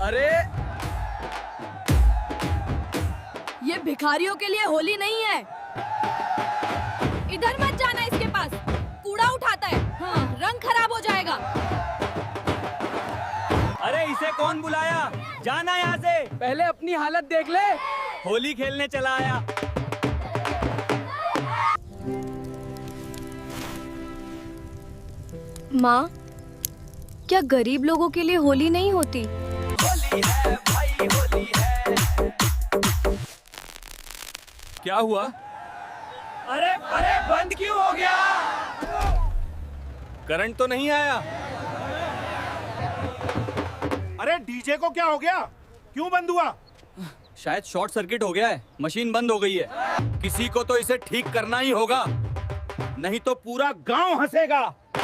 अरे ये भिखारियों के लिए होली नहीं है। इधर मत जाना, इसके पास कूड़ा उठाता है। हाँ, रंग खराब हो जाएगा। अरे इसे कौन बुलाया? जाना यहाँ से। पहले अपनी हालत देख ले। होली खेलने चला आया। माँ, क्या गरीब लोगों के लिए होली नहीं होती? होली है भाई, होली है। क्या हुआ? अरे अरे बंद क्यों हो गया? करंट तो नहीं आया। अरे डीजे को क्या हो गया? क्यों बंद हुआ? शायद शॉर्ट सर्किट हो गया है, मशीन बंद हो गई है। किसी को तो इसे ठीक करना ही होगा, नहीं तो पूरा गांव हंसेगा।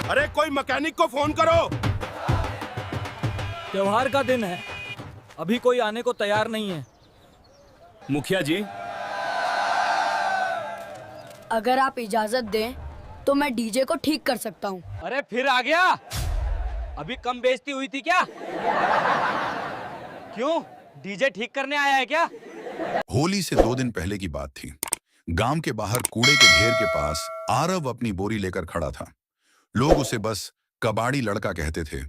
अरे कोई मैकेनिक को फोन करो। त्योहार का दिन है, अभी कोई आने को तैयार नहीं है। मुखिया जी, अगर आप इजाजत दें तो मैं डीजे को ठीक कर सकता हूँ। अरे फिर आ गया? अभी कम बेइज्जती हुई थी क्या? क्यों, डीजे ठीक करने आया है क्या? होली से 2 दिन पहले की बात थी। गांव के बाहर कूड़े के ढेर के पास आरव अपनी बोरी लेकर खड़ा था। लोग उसे बस कबाड़ी लड़का कहते थे,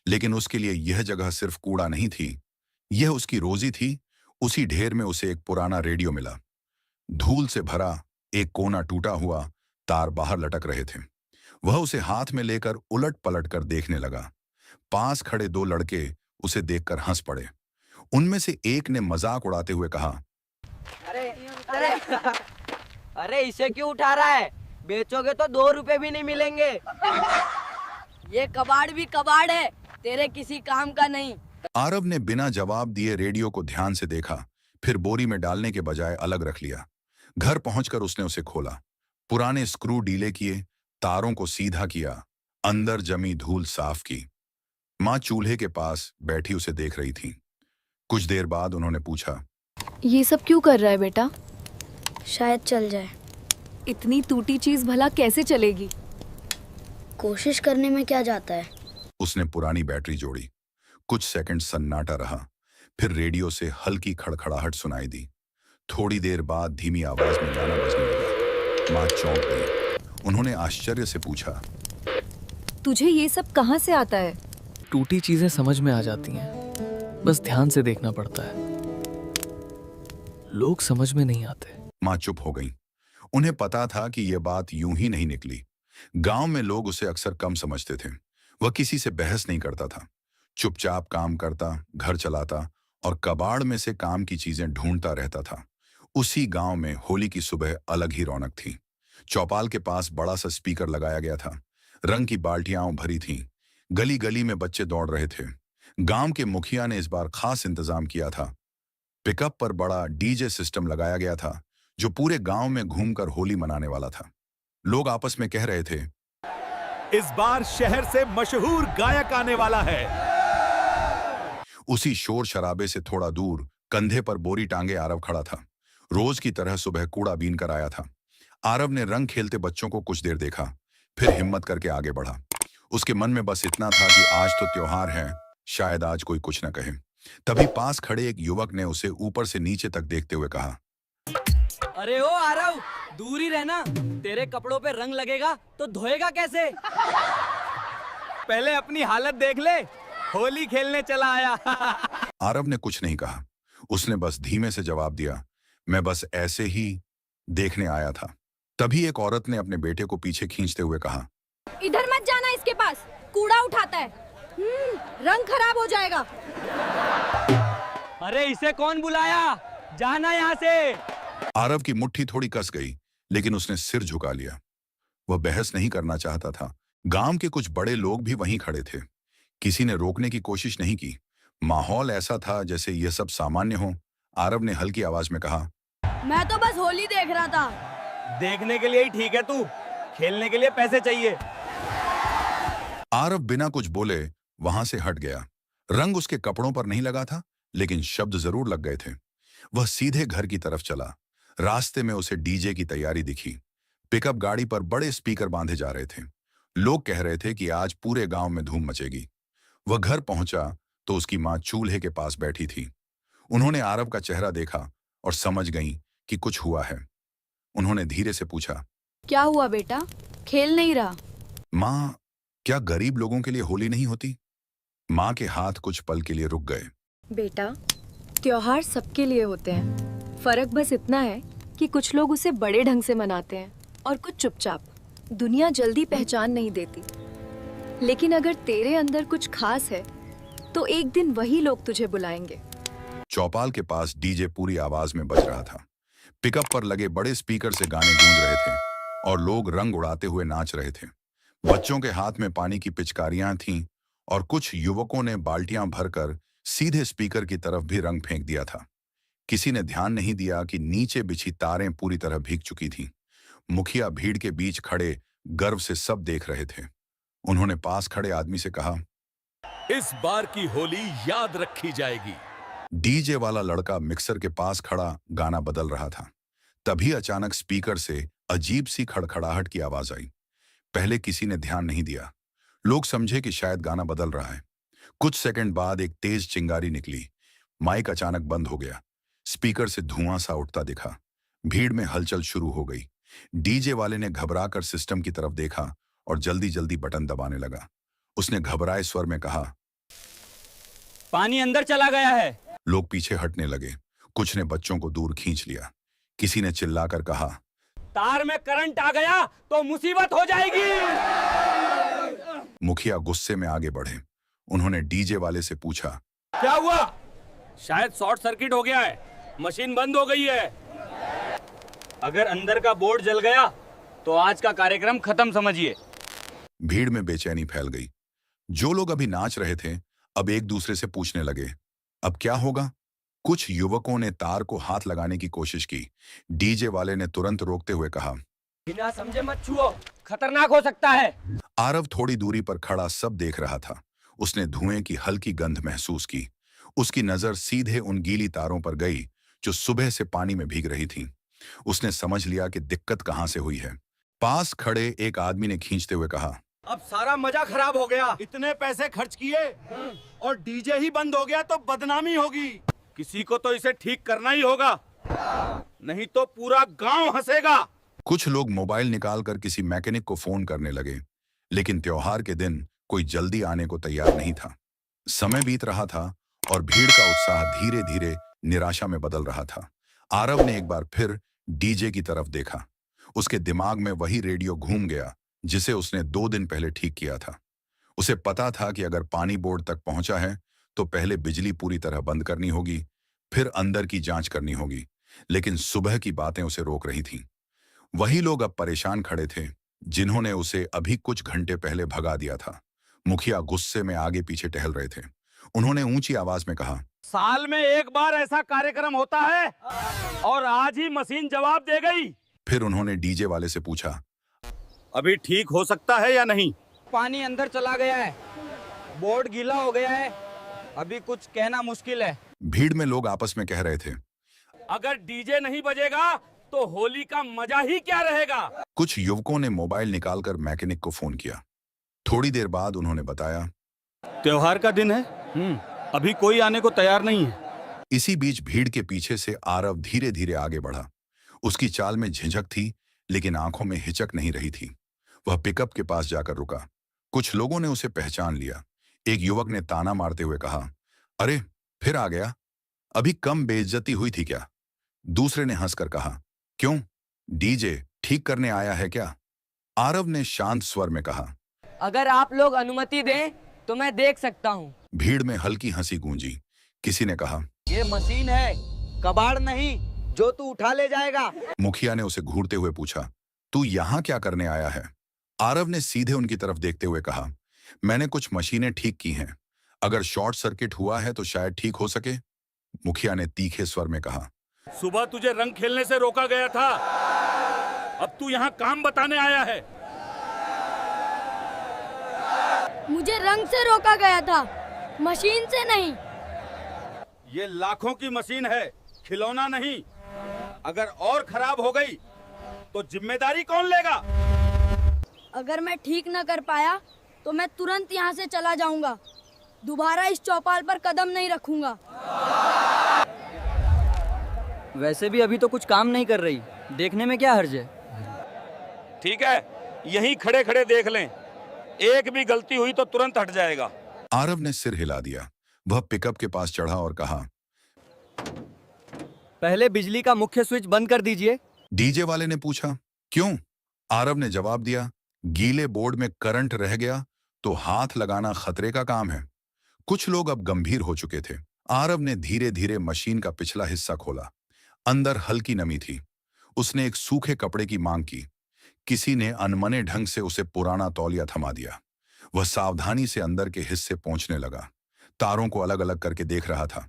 लेकिन उसके लिए यह जगह सिर्फ कूड़ा नहीं थी, यह उसकी रोजी थी। उसी ढेर में उसे एक पुराना रेडियो मिला। धूल से भरा एक कोना टूटा हुआ, तार बाहर लटक रहे थे। वह उसे हाथ में लेकर उलट पलट कर देखने लगा। पास खड़े 2 लड़के उसे देखकर हंस पड़े। उनमें से एक ने मजाक उड़ाते हुए कहा, अरे अरे अरे इसे क्यों उठा रहा है? बेचोगे तो 2 रुपए भी नहीं मिलेंगे। ये कबाड़ भी कबाड़ है, तेरे किसी काम का नहीं। आरव ने बिना जवाब दिए रेडियो को ध्यान से देखा, फिर बोरी में डालने के बजाय अलग रख लिया। घर पहुंचकर उसने उसे खोला, पुराने स्क्रू ढीले किए, तारों को सीधा किया, अंदर जमी धूल साफ की। माँ चूल्हे के पास बैठी उसे देख रही थी। कुछ देर बाद उन्होंने पूछा, ये सब क्यों कर रहा है बेटा? शायद चल जाए। इतनी टूटी चीज भला कैसे चलेगी? कोशिश करने में क्या जाता है। उसने पुरानी बैटरी जोड़ी। कुछ सेकंड सन्नाटा रहा, फिर रेडियो से हल्की खड़खड़ाहट सुनाई दी। थोड़ी देर बाद धीमी आवाज में गाना बजने लगा। माँ चौंक गई। उन्होंने आश्चर्य से पूछा, तुझे ये सब कहाँ से आता है? टूटी चीजें समझ में आ जाती हैं, बस ध्यान से देखना पड़ता है। लोग समझ में नहीं आते। माँ चुप हो गई। उन्हें पता था कि यह बात यूं ही नहीं निकली। गांव में लोग उसे अक्सर कम समझते थे। वह किसी से बहस नहीं करता था, चुपचाप काम करता, घर चलाता और कबाड़ में से काम की चीजें ढूंढता रहता था। उसी गांव में होली की सुबह अलग ही रौनक थी। चौपाल के पास बड़ा सा स्पीकर लगाया गया था। रंग की बाल्टियां भरी थीं। गली गली में बच्चे दौड़ रहे थे। गांव के मुखिया ने इस बार खास इंतजाम किया था। पिकअप पर बड़ा डीजे सिस्टम लगाया गया था, जो पूरे गांव में घूमकर होली मनाने वाला था। लोग आपस में कह रहे थे, इस बार शहर से मशहूर गायक आने वाला है। उसी शोर शराबे से थोड़ा दूर कंधे पर बोरी टांगे आरव खड़ा था। रोज की तरह सुबह कूड़ा बीन कर आया था। आरव ने रंग खेलते बच्चों को कुछ देर देखा, फिर हिम्मत करके आगे बढ़ा। उसके मन में बस इतना था कि आज तो त्योहार है, शायद आज कोई कुछ न कहे। तभी पास खड़े एक युवक ने उसे ऊपर से नीचे तक देखते हुए कहा, अरे ओ आरव, दूर ही रहना। तेरे कपड़ों पे रंग लगेगा तो धोएगा कैसे? पहले अपनी हालत देख ले। होली खेलने चला आया। आरव ने कुछ नहीं कहा। उसने बस धीमे से जवाब दिया, मैं बस ऐसे ही देखने आया था। तभी एक औरत ने अपने बेटे को पीछे खींचते हुए कहा, इधर मत जाना, इसके पास कूड़ा उठाता है। रंग खराब हो जाएगा। अरे इसे कौन बुलाया? जाना यहाँ से। आरव की मुट्ठी थोड़ी कस गई, लेकिन उसने सिर झुका लिया। वह बहस नहीं करना चाहता था। गांव के कुछ बड़े लोग भी वहीं खड़े थे। किसी ने रोकने की कोशिश नहीं की। माहौल ऐसा था जैसे यह सब सामान्य हो। आरव ने हल्की आवाज में कहा, मैं तो बस होली देख रहा था। देखने के लिए ही ठीक है तू, खेलने के लिए पैसे चाहिए। आरव बिना कुछ बोले वहां से हट गया। रंग उसके कपड़ों पर नहीं लगा था, लेकिन शब्द जरूर लग गए थे। वह सीधे घर की तरफ चला। रास्ते में उसे डीजे की तैयारी दिखी। पिकअप गाड़ी पर बड़े स्पीकर बांधे जा रहे थे। लोग कह रहे थे कि आज पूरे गांव में धूम मचेगी। वह घर पहुंचा तो उसकी मां चूल्हे के पास बैठी थी। उन्होंने आरव का चेहरा देखा और समझ गईं कि कुछ हुआ है। उन्होंने धीरे से पूछा, क्या हुआ बेटा, खेल नहीं रहा? मां, क्या गरीब लोगों के लिए होली नहीं होती? मां के हाथ कुछ पल के लिए रुक गए। बेटा, त्योहार सबके लिए होते हैं। फर्क बस इतना है कि कुछ लोग उसे बड़े ढंग से मनाते हैं और कुछ चुपचाप। दुनिया जल्दी पहचान नहीं देती, लेकिन अगर तेरे अंदर कुछ खास है तो एक दिन वही लोग तुझे बुलाएंगे। चौपाल के पास डीजे पूरी आवाज में बज रहा था। पिकअप पर लगे बड़े स्पीकर से गाने गूंज रहे थे और लोग रंग उड़ाते हुए नाच रहे थे। बच्चों के हाथ में पानी की पिचकारियां थीं और कुछ युवकों ने बाल्टियां भरकर सीधे स्पीकर की तरफ भी रंग फेंक दिया था। किसी ने ध्यान नहीं दिया कि नीचे बिछी तारें पूरी तरह भीग चुकी थीं। मुखिया भीड़ के बीच खड़े गर्व से सब देख रहे थे। उन्होंने पास खड़े आदमी से कहा, इस बार की होली याद रखी जाएगी। डीजे वाला लड़का मिक्सर के पास खड़ा गाना बदल रहा था। तभी अचानक स्पीकर से अजीब सी खड़खड़ाहट की आवाज आई। पहले किसी ने ध्यान नहीं दिया। लोग समझे कि शायद गाना बदल रहा है। कुछ सेकंड बाद एक तेज चिंगारी निकली। माइक अचानक बंद हो गया। स्पीकर से धुआं सा उठता दिखा। भीड़ में हलचल शुरू हो गई। डीजे वाले ने घबराकर सिस्टम की तरफ देखा और जल्दी जल्दी बटन दबाने लगा। उसने घबराए स्वर में कहा, पानी अंदर चला गया है। लोग पीछे हटने लगे। कुछ ने बच्चों को दूर खींच लिया। किसी ने चिल्लाकर कहा, तार में करंट आ गया तो मुसीबत हो जाएगी। मुखिया गुस्से में आगे बढ़े। उन्होंने डीजे वाले से पूछा, क्या हुआ? शायद शॉर्ट सर्किट हो गया है, मशीन बंद हो गई है। अगर अंदर का बोर्ड जल गया तो आज का कार्यक्रम खत्म समझिए। भीड़ में बेचैनी फैल गई। जो लोग अभी नाच रहे थे अब एक दूसरे से पूछने लगे, अब क्या होगा? कुछ युवकों ने तार को हाथ लगाने की कोशिश की। डीजे वाले ने तुरंत रोकते हुए कहा, बिना समझे मत छुओ, खतरनाक हो सकता है। आरव थोड़ी दूरी पर खड़ा सब देख रहा था। उसने धुएं की हल्की गंध महसूस की। उसकी नजर सीधे उन गीली तारों पर गई जो सुबह से पानी में भीग रही थीं। उसने समझ लिया कि दिक्कत कहां से हुई है। पास खड़े एक आदमी ने खींचते हुए कहा, अब सारा मजा खराब हो गया। इतने पैसे खर्च किए और डीजे ही बंद हो गया तो बदनामी होगी। किसी को तो इसे ठीक करना ही होगा, नहीं तो पूरा गांव हंसेगा। कुछ लोग मोबाइल निकालकर किसी मैकेनिक को फोन करने लगे, लेकिन त्योहार के दिन कोई जल्दी आने को तैयार नहीं था। समय बीत रहा था और भीड़ का उत्साह धीरे धीरे निराशा में बदल रहा था। आरव ने एक बार फिर डीजे की तरफ देखा। उसके दिमाग में वही रेडियो घूम गया जिसे उसने 2 दिन पहले ठीक किया था। उसे पता था कि अगर पानी बोर्ड तक पहुंचा है तो पहले बिजली पूरी तरह बंद करनी होगी, फिर अंदर की जांच करनी होगी। लेकिन सुबह की बातें उसे रोक रही थीं। वही लोग अब परेशान खड़े थे जिन्होंने उसे अभी कुछ घंटे पहले भगा दिया था। मुखिया गुस्से में आगे पीछे टहल रहे थे। उन्होंने ऊंची आवाज में कहा, साल में एक बार ऐसा कार्यक्रम होता है और आज ही मशीन जवाब दे गई। फिर उन्होंने डीजे वाले से पूछा, अभी ठीक हो सकता है या नहीं? पानी अंदर चला गया है, बोर्ड गीला हो गया है, अभी कुछ कहना मुश्किल है। भीड़ में लोग आपस में कह रहे थे, अगर डीजे नहीं बजेगा तो होली का मजा ही क्या रहेगा। कुछ युवकों ने मोबाइल निकालकर मैकेनिक को फोन किया। थोड़ी देर बाद उन्होंने बताया, त्योहार का दिन है, अभी कोई आने को तैयार नहीं है। इसी बीच भीड़ के पीछे से आरव धीरे धीरे आगे बढ़ा। उसकी चाल में झिझक थी लेकिन आंखों में हिचक नहीं रही थी। वह पिकअप के पास जाकर रुका। कुछ लोगों ने उसे पहचान लिया। एक युवक ने ताना मारते हुए कहा, अरे फिर आ गया, अभी कम बेइज्जती हुई थी क्या? दूसरे ने हंसकर कहा, क्यों, डीजे ठीक करने आया है क्या? आरव ने शांत स्वर में कहा, अगर आप लोग अनुमति दें तो मैं देख सकता हूँ। भीड़ में हल्की हंसी गूंजी। किसी ने कहा, ये मशीन है, कबाड़ नहीं जो तू उठा ले जाएगा। मुखिया ने उसे घूरते हुए पूछा, तू यहाँ क्या करने आया है? आरव ने सीधे उनकी तरफ देखते हुए कहा, मैंने कुछ मशीनें ठीक की हैं, अगर शॉर्ट सर्किट हुआ है तो शायद ठीक हो सके। मुखिया ने तीखे स्वर में कहा, सुबह तुझे रंग खेलने से रोका गया था, अब तू यहाँ काम बताने आया है। मुझे रंग से रोका गया था, मशीन से नहीं। ये लाखों की मशीन है, खिलौना नहीं। अगर और खराब हो गई तो जिम्मेदारी कौन लेगा? अगर मैं ठीक न कर पाया तो मैं तुरंत यहाँ से चला जाऊंगा। दोबारा इस चौपाल पर कदम नहीं रखूंगा। वैसे भी अभी तो कुछ काम नहीं कर रही, देखने में क्या हर्ज है। ठीक है, यहीं खड़े खड़े देख लें। एक भी गलती हुई तो तुरंत हट जाएगा। आरव ने सिर हिला दिया। वह पिकअप के पास चढ़ा और कहा, पहले बिजली का मुख्य स्विच बंद कर दीजिए। डीजे वाले ने पूछा, क्यों? आरव ने जवाब दिया, गीले बोर्ड में करंट रह गया तो हाथ लगाना खतरे का काम है। कुछ लोग अब गंभीर हो चुके थे। आरव ने धीरे धीरे मशीन का पिछला हिस्सा खोला। अंदर हल्की नमी थी। उसने एक सूखे कपड़े की मांग की। किसी ने अनमने ढंग से उसे पुराना तौलिया थमा दिया। वह सावधानी से अंदर के हिस्से पहुंचने लगा। तारों को अलग अलग करके देख रहा था।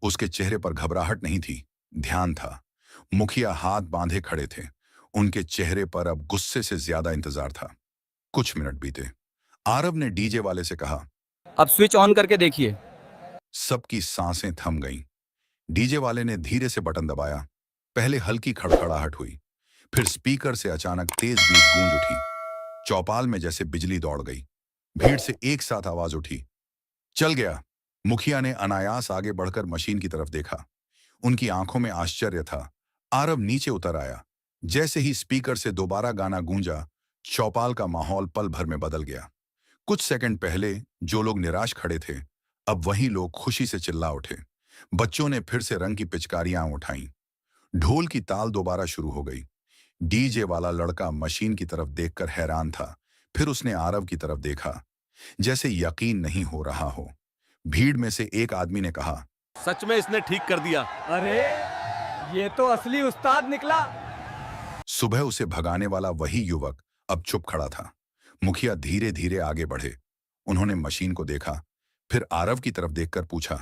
उसके चेहरे पर घबराहट नहीं थी, ध्यान था। मुखिया हाथ बांधे खड़े थे। उनके चेहरे पर अब गुस्से से ज्यादा इंतजार था। कुछ मिनट बीते। आरव ने डीजे वाले से कहा, अब स्विच ऑन करके देखिए। सबकी सांसें थम गईं। डीजे वाले ने धीरे से बटन दबाया। पहले हल्की खड़खड़ाहट हुई, फिर स्पीकर से अचानक तेज बीट गूंज उठी। चौपाल में जैसे बिजली दौड़ गई। भीड़ से एक साथ आवाज उठी, चल गया। मुखिया ने अनायास आगे बढ़कर मशीन की तरफ देखा। उनकी आंखों में आश्चर्य था। आरव नीचे उतर आया। जैसे ही स्पीकर से दोबारा गाना गूंजा, चौपाल का माहौल पल भर में बदल गया। कुछ सेकंड पहले जो लोग निराश खड़े थे, अब वही लोग खुशी से चिल्ला उठे। बच्चों ने फिर से रंग की पिचकारियां उठाईं। ढोल की ताल दोबारा शुरू हो गई। डीजे वाला लड़का मशीन की तरफ देखकर हैरान था। फिर उसने आरव की तरफ देखा, जैसे यकीन नहीं हो रहा हो। भीड़ में से एक आदमी ने कहा, सच में इसने ठीक कर दिया। अरे ये तो असली उस्ताद निकला। सुबह उसे भगाने वाला वही युवक अब चुप खड़ा था। मुखिया धीरे धीरे आगे बढ़े। उन्होंने मशीन को देखा, फिर आरव की तरफ देखकर पूछा,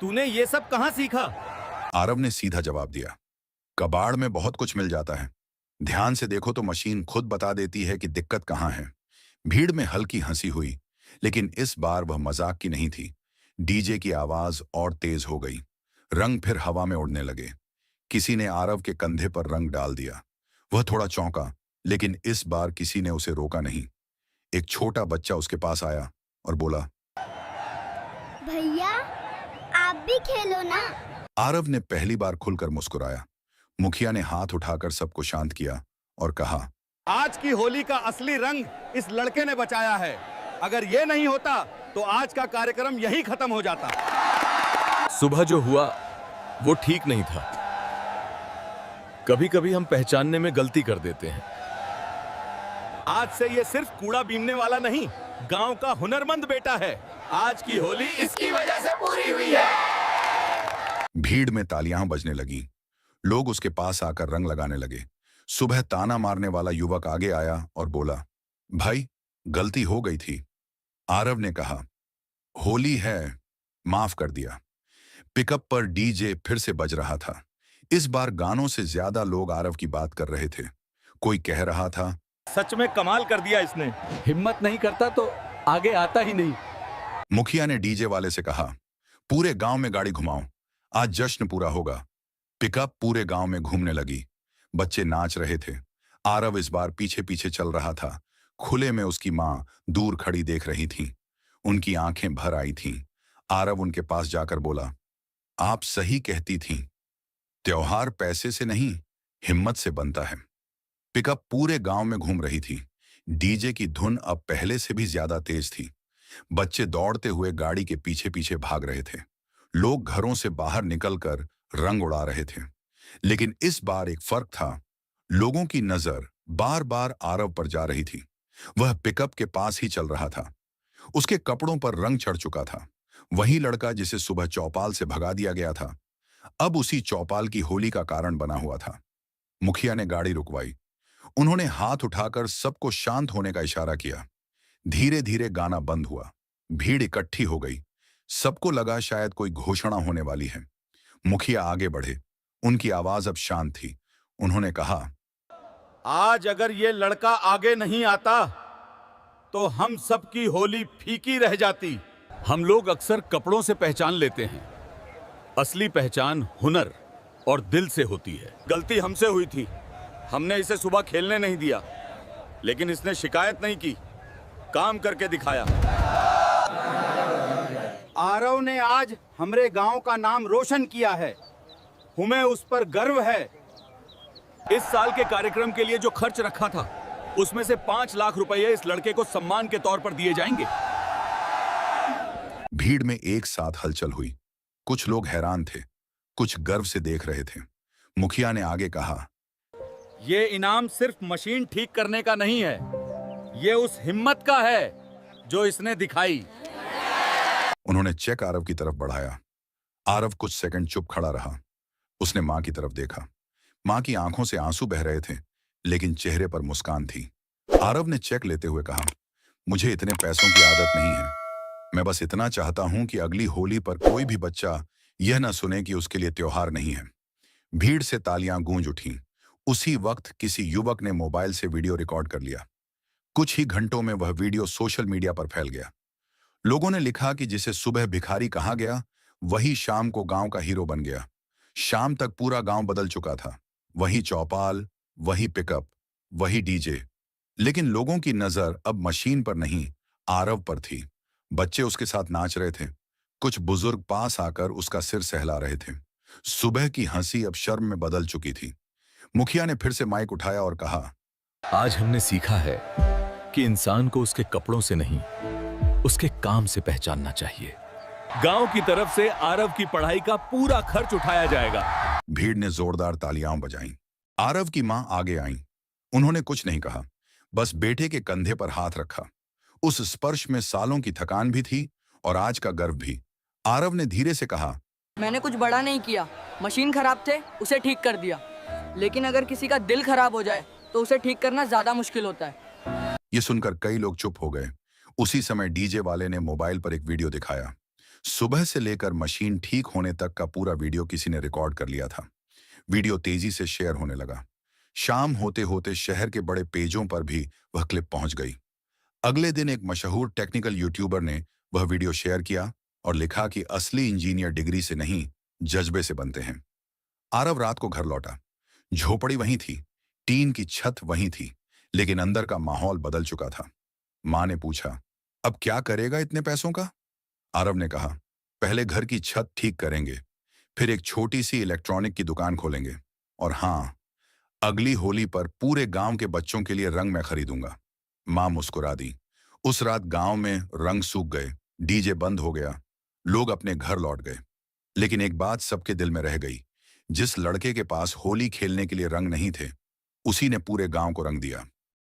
तूने ये सब कहां सीखा? आरव ने सीधा जवाब दिया, कबाड़ में बहुत कुछ मिल जाता है। ध्यान से देखो तो मशीन खुद बता देती है कि दिक्कत कहां है। भीड़ में हल्की हंसी हुई, लेकिन इस बार वह मजाक की नहीं थी। डीजे की आवाज और तेज हो गई। रंग फिर हवा में उड़ने लगे। किसी ने आरव के कंधे पर रंग डाल दिया। वह थोड़ा चौंका, लेकिन इस बार किसी ने उसे रोका नहीं। एक छोटा बच्चा उसके पास आया और बोला, भैया आप भी खेलो ना। आरव ने पहली बार खुलकर मुस्कुराया। मुखिया ने हाथ उठाकर सबको शांत किया और कहा, आज की होली का असली रंग इस लड़के ने बचाया है। अगर ये नहीं होता तो आज का कार्यक्रम यहीं खत्म हो जाता। सुबह जो हुआ वो ठीक नहीं था। कभी कभी हम पहचानने में गलती कर देते हैं। आज से ये सिर्फ कूड़ा बीनने वाला नहीं, गांव का हुनरमंद बेटा है। आज की होली इसकी वजह से पूरी हुई है। भीड़ में तालियां बजने लगी। लोग उसके पास आकर रंग लगाने लगे। सुबह ताना मारने वाला युवक आगे आया और बोला, भाई गलती हो गई थी। आरव ने कहा, होली है, माफ कर दिया। पिकअप पर डीजे फिर से बज रहा था। इस बार गानों से ज्यादा लोग आरव की बात कर रहे थे। कोई कह रहा था, सच में कमाल कर दिया इसने। हिम्मत नहीं करता तो आगे आता ही नहीं। मुखिया ने डीजे वाले से कहा, पूरे गांव में गाड़ी घुमाओ, आज जश्न पूरा होगा। पिकअप पूरे गांव में घूमने लगी। बच्चे नाच रहे थे। आरव इस बार पीछे पीछे चल रहा था। खुले में उसकी मां दूर खड़ी देख रही थी। उनकी आंखें भर आई थीं। आरव उनके पास जाकर बोला, आप सही कहती थीं। त्योहार पैसे से नहीं, हिम्मत से बनता है। पिकअप पूरे गांव में घूम रही थी। डीजे की धुन अब पहले से भी ज्यादा तेज थी। बच्चे दौड़ते हुए गाड़ी के पीछे पीछे भाग रहे थे। लोग घरों से बाहर निकलकर रंग उड़ा रहे थे। लेकिन इस बार एक फर्क था। लोगों की नजर बार बार आरव पर जा रही थी। वह पिकअप के पास ही चल रहा था। उसके कपड़ों पर रंग चढ़ चुका था। वही लड़का जिसे सुबह चौपाल से भगा दिया गया था, अब उसी चौपाल की होली का कारण बना हुआ था। मुखिया ने गाड़ी रुकवाई। उन्होंने हाथ उठाकर सबको शांत होने का इशारा किया। धीरे धीरे गाना बंद हुआ। भीड़ इकट्ठी हो गई। सबको लगा शायद कोई घोषणा होने वाली है। मुखिया आगे बढ़े। उनकी आवाज अब शांत थी। उन्होंने कहा, आज अगर ये लड़का आगे नहीं आता तो हम सबकी होली फीकी रह जाती। हम लोग अक्सर कपड़ों से पहचान लेते हैं। असली पहचान हुनर, और दिल से होती है। गलती हमसे हुई थी, हमने इसे सुबह खेलने नहीं दिया, लेकिन इसने शिकायत नहीं की, काम करके दिखाया। आरव ने आज हमरे गांव का नाम रोशन किया है, हमें उस पर गर्व है। इस साल के कार्यक्रम के लिए जो खर्च रखा था, उसमें से 5 लाख रुपए इस लड़के को सम्मान के तौर पर दिए जाएंगे। भीड़ में एक साथ हलचल हुई। कुछ लोग हैरान थे, कुछ गर्व से देख रहे थे। मुखिया ने आगे कहा, ये इनाम सिर्फ मशीन ठीक करने का नहीं है, ये उस हिम्मत का है जो इसने दिखाई। उन्होंने चेक आरव की तरफ बढ़ाया। आरव कुछ सेकंड चुप खड़ा रहा। उसने मां की तरफ देखा। मां की आंखों से आंसू बह रहे थे, लेकिन चेहरे पर मुस्कान थी। आरव ने चेक लेते हुए कहा, मुझे इतने पैसों की आदत नहीं है, मैं बस इतना चाहता हूं कि अगली होली पर कोई भी बच्चा यह न सुने कि उसके लिए त्योहार नहीं है। भीड़ से तालियां गूंज उठीं। उसी वक्त किसी युवक ने मोबाइल से वीडियो रिकॉर्ड कर लिया। कुछ ही घंटों में वह वीडियो सोशल मीडिया पर फैल गया। लोगों ने लिखा कि जिसे सुबह भिखारी कहा गया, वही शाम को गांव का हीरो बन गया। शाम तक पूरा गांव बदल चुका था। वही चौपाल, वही पिकअप, वही डीजे। लेकिन लोगों की नजर अब मशीन पर नहीं, आरव पर थी। बच्चे उसके साथ नाच रहे थे। कुछ बुजुर्ग पास आकर उसका सिर सहला रहे थे। सुबह की हंसी अब शर्म में बदल चुकी थी। मुखिया ने फिर से माइक उठाया और कहा, आज हमने सीखा है कि इंसान को उसके कपड़ों से नहीं, उसके काम से पहचानना चाहिए। गांव की तरफ से आरव की पढ़ाई का पूरा खर्च उठाया जाएगा। भीड़ ने जोरदार तालियां बजाईं। आरव की मां आगे आईं। उन्होंने कुछ नहीं कहा, बस बेटे के कंधे पर हाथ रखा। उस स्पर्श में सालों की थकान भी थी और आज का गर्व भी। आरव ने धीरे से कहा, मैंने कुछ बड़ा नहीं किया, मशीन खराब थे, उसे ठीक कर दिया। लेकिन अगर किसी का दिल खराब हो जाए तो उसे ठीक करना ज्यादा मुश्किल होता है। ये सुनकर कई लोग चुप हो गए। उसी समय डीजे वाले ने मोबाइल पर एक वीडियो दिखाया। सुबह से लेकर मशीन ठीक होने तक का पूरा वीडियो किसी ने रिकॉर्ड कर लिया था। वीडियो तेजी से शेयर होने लगा। शाम होते होते शहर के बड़े पेजों पर भी वह क्लिप पहुंच गई। अगले दिन एक मशहूर टेक्निकल यूट्यूबर ने वह वीडियो शेयर किया और लिखा कि असली इंजीनियर डिग्री से नहीं, जज्बे से बनते हैं। आरव रात को घर लौटा। झोपड़ी वहीं थी, टीन की छत वहीं थी, लेकिन अंदर का माहौल बदल चुका था। मां ने पूछा, अब क्या करेगा इतने पैसों का? आरव ने कहा, पहले घर की छत ठीक करेंगे, फिर एक छोटी सी इलेक्ट्रॉनिक की दुकान खोलेंगे, और हाँ, अगली होली पर पूरे गांव के बच्चों के लिए रंग मैं खरीदूंगा। मां मुस्कुरा दी। उस रात गांव में रंग सूख गए, डीजे बंद हो गया, लोग अपने घर लौट गए। लेकिन एक बात सबके दिल में रह गई, जिस लड़के के पास होली खेलने के लिए रंग नहीं थे, उसी ने पूरे गांव को रंग दिया।